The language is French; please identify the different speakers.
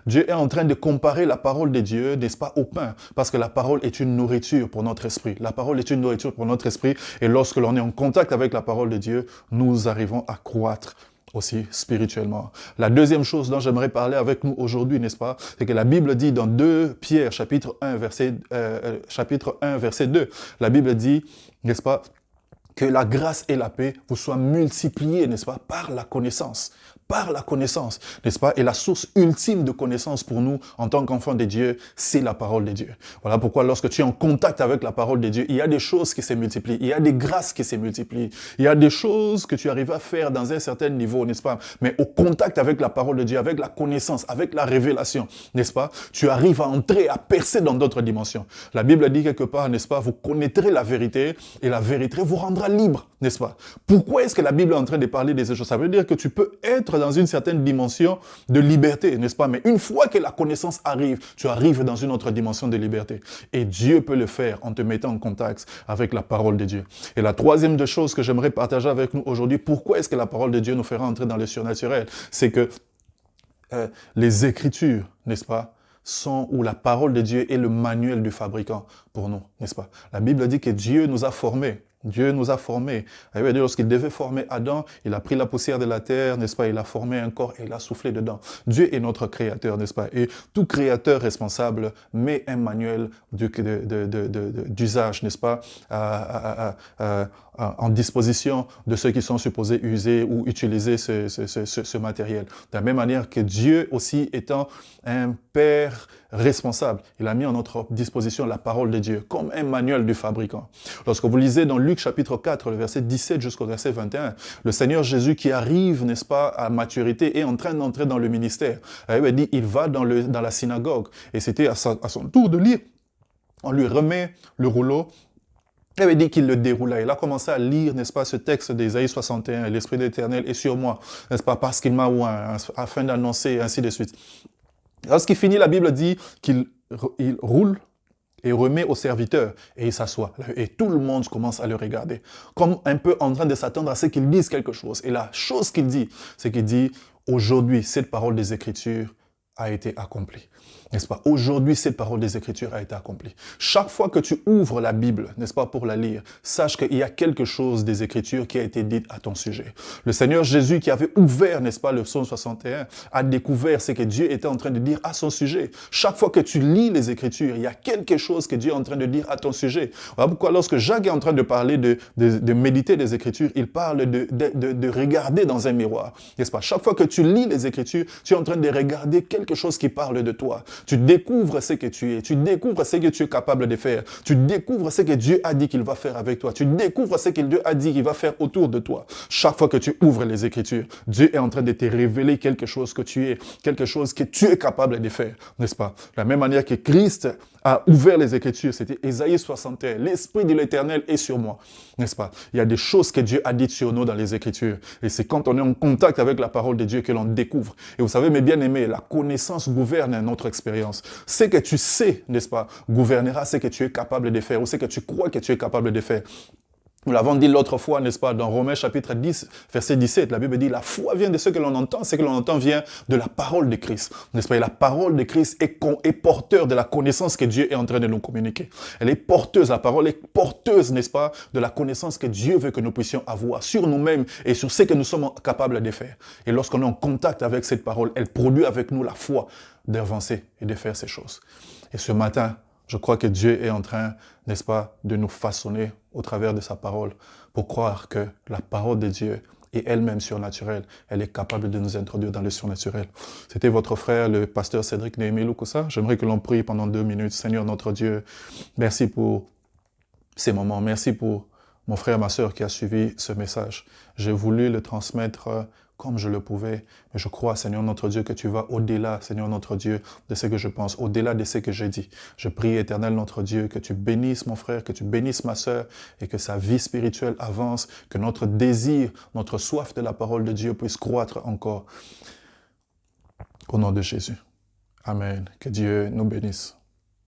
Speaker 1: Dieu est en train de comparer la parole de Dieu, n'est-ce pas, au pain. Parce que la parole est une nourriture pour notre esprit. La parole est une nourriture pour notre esprit. Et lorsque l'on est en contact avec la parole de Dieu, nous arrivons à croître aussi spirituellement. La deuxième chose dont j'aimerais parler avec nous aujourd'hui, n'est-ce pas, c'est que la Bible dit dans 2 Pierre, chapitre 1, verset 2, la Bible dit, n'est-ce pas, que la grâce et la paix vous soient multipliées, n'est-ce pas, par la connaissance, n'est-ce pas? Et la source ultime de connaissance pour nous, en tant qu'enfants de Dieu, c'est la parole de Dieu. Voilà pourquoi lorsque tu es en contact avec la parole de Dieu, il y a des choses qui se multiplient, il y a des grâces qui se multiplient, il y a des choses que tu arrives à faire dans un certain niveau, n'est-ce pas? Mais au contact avec la parole de Dieu, avec la connaissance, avec la révélation, n'est-ce pas? Tu arrives à entrer, à percer dans d'autres dimensions. La Bible dit quelque part, n'est-ce pas? Vous connaîtrez la vérité et la vérité vous rendra libre, n'est-ce pas? Pourquoi est-ce que la Bible est en train de parler de ces choses? Ça veut dire que tu peux être dans une certaine dimension de liberté, n'est-ce pas? Mais une fois que la connaissance arrive, tu arrives dans une autre dimension de liberté. Et Dieu peut le faire en te mettant en contact avec la parole de Dieu. Et la troisième des choses que j'aimerais partager avec nous aujourd'hui, pourquoi est-ce que la parole de Dieu nous fera entrer dans le surnaturel? C'est que les Écritures, n'est-ce pas, où la parole de Dieu est le manuel du fabricant pour nous, n'est-ce pas? La Bible dit que Dieu nous a formés. Dieu nous a formés. Lorsqu'il devait former Adam, il a pris la poussière de la terre, n'est-ce pas? Il a formé un corps et il a soufflé dedans. Dieu est notre créateur, n'est-ce pas? Et tout créateur responsable met un manuel d'usage, n'est-ce pas? En disposition de ceux qui sont supposés user ou utiliser ce matériel. De la même manière que Dieu aussi étant un Père responsable, il a mis à notre disposition la parole de Dieu comme un manuel du fabricant. Lorsque vous lisez dans Luc chapitre 4, le verset 17 jusqu'au verset 21, le Seigneur Jésus qui arrive, n'est-ce pas, à maturité est en train d'entrer dans le ministère. Il dit, il va dans la synagogue et c'était à son tour de lire. On lui remet le rouleau. Il avait dit qu'il le déroulait. Il a commencé à lire, n'est-ce pas, ce texte d'Ésaïe 61, « L'Esprit de l'Éternel est sur moi, n'est-ce pas, parce qu'il m'a oint, afin d'annoncer, ainsi de suite. » Lorsqu'il finit, la Bible dit qu'il roule et remet au serviteur et il s'assoit. Et tout le monde commence à le regarder, comme un peu en train de s'attendre à ce qu'il dise quelque chose. Et la chose qu'il dit, c'est qu'il dit, aujourd'hui, cette parole des Écritures a été accomplie. N'est-ce pas? Aujourd'hui, cette parole des Écritures a été accomplie. Chaque fois que tu ouvres la Bible, n'est-ce pas, pour la lire, sache qu'il y a quelque chose des Écritures qui a été dit à ton sujet. Le Seigneur Jésus qui avait ouvert, n'est-ce pas, le psaume 61, a découvert ce que Dieu était en train de dire à son sujet. Chaque fois que tu lis les Écritures, il y a quelque chose que Dieu est en train de dire à ton sujet. Voilà pourquoi lorsque Jacques est en train de parler de méditer les Écritures, il parle de regarder dans un miroir. N'est-ce pas? Chaque fois que tu lis les Écritures, tu es en train de regarder quelque chose qui parle de toi. Tu découvres ce que tu es, tu découvres ce que tu es capable de faire, tu découvres ce que Dieu a dit qu'il va faire avec toi, tu découvres ce que Dieu a dit qu'il va faire autour de toi. Chaque fois que tu ouvres les Écritures, Dieu est en train de te révéler quelque chose que tu es, quelque chose que tu es capable de faire, n'est-ce pas? De la même manière que Christ a ouvert les Écritures, c'était Ésaïe 61, « L'Esprit de l'Éternel est sur moi », n'est-ce pas? Il y a des choses que Dieu a dites sur nous dans les Écritures. Et c'est quand on est en contact avec la parole de Dieu que l'on découvre. Et vous savez, mes bien-aimés, la connaissance gouverne notre expérience. Ce que tu sais, n'est-ce pas, gouvernera ce que tu es capable de faire ou ce que tu crois que tu es capable de faire. Nous l'avons dit l'autre fois, n'est-ce pas, dans Romains chapitre 10, verset 17, la Bible dit, la foi vient de ce que l'on entend, ce que l'on entend vient de la parole de Christ, n'est-ce pas? Et la parole de Christ est porteur de la connaissance que Dieu est en train de nous communiquer. Elle est porteuse, la parole est porteuse, n'est-ce pas, de la connaissance que Dieu veut que nous puissions avoir sur nous-mêmes et sur ce que nous sommes capables de faire. Et lorsqu'on est en contact avec cette parole, elle produit avec nous la foi d'avancer et de faire ces choses. Et ce matin, je crois que Dieu est en train, n'est-ce pas, de nous façonner au travers de sa parole pour croire que la parole de Dieu est elle-même surnaturelle. Elle est capable de nous introduire dans le surnaturel. C'était votre frère, le pasteur Cédric Néhémie Lukusa. J'aimerais que l'on prie pendant 2 minutes. Seigneur notre Dieu, merci pour ces moments. Merci pour mon frère, ma sœur qui a suivi ce message. J'ai voulu le transmettre comme je le pouvais. Mais je crois, Seigneur notre Dieu, que tu vas au-delà, Seigneur notre Dieu, de ce que je pense, au-delà de ce que j'ai dit. Je prie, Éternel notre Dieu, que tu bénisses mon frère, que tu bénisses ma sœur, et que sa vie spirituelle avance, que notre désir, notre soif de la parole de Dieu puisse croître encore. Au nom de Jésus. Amen. Que Dieu nous bénisse.